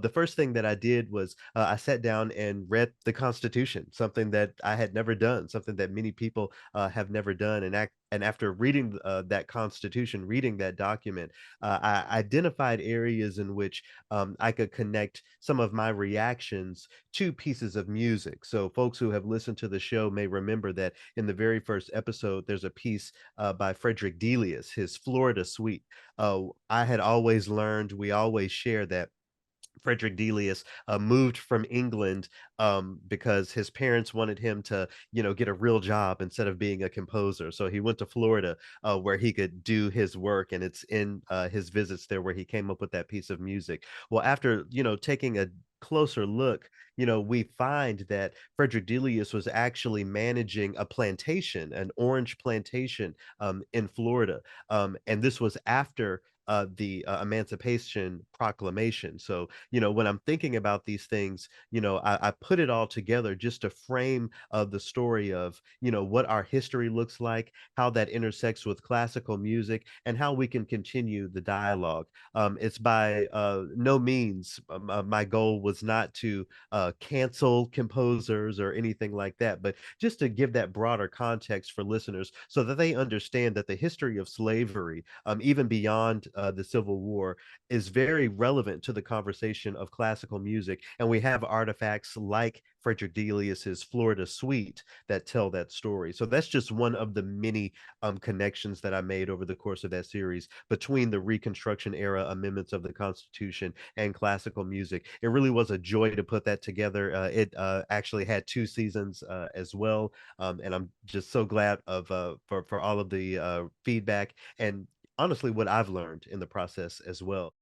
the first thing that I did was I sat down and read the Constitution, something that I had never done, something that many people have never done. And after reading that Constitution, reading that document, I identified areas in which I could connect some of my reactions to pieces of music. So, folks who have listened to the show may remember that in the very first episode, there's a piece by Frederick Delius, his Florida Suite. I had always learned, we always share that Frederick Delius moved from England because his parents wanted him to, get a real job instead of being a composer. So he went to Florida where he could do his work, and it's in his visits there where he came up with that piece of music. Well, after taking a closer look, we find that Frederick Delius was actually managing a plantation, an orange plantation in Florida, and this was after the Emancipation Proclamation. So when I'm thinking about these things, I put it all together just to frame the story of, what our history looks like, how that intersects with classical music, and how we can continue the dialogue. It's by no means my goal was not to cancel composers or anything like that, but just to give that broader context for listeners so that they understand that the history of slavery, even beyond the Civil War, is very relevant to the conversation of classical music. And we have artifacts like Frederick Delius's Florida Suite that tell that story. So that's just one of the many connections that I made over the course of that series between the Reconstruction era amendments of the Constitution and classical music. It really was a joy to put that together. It actually had two seasons as well, and I'm just so glad of for all of the feedback and honestly what I've learned in the process as well.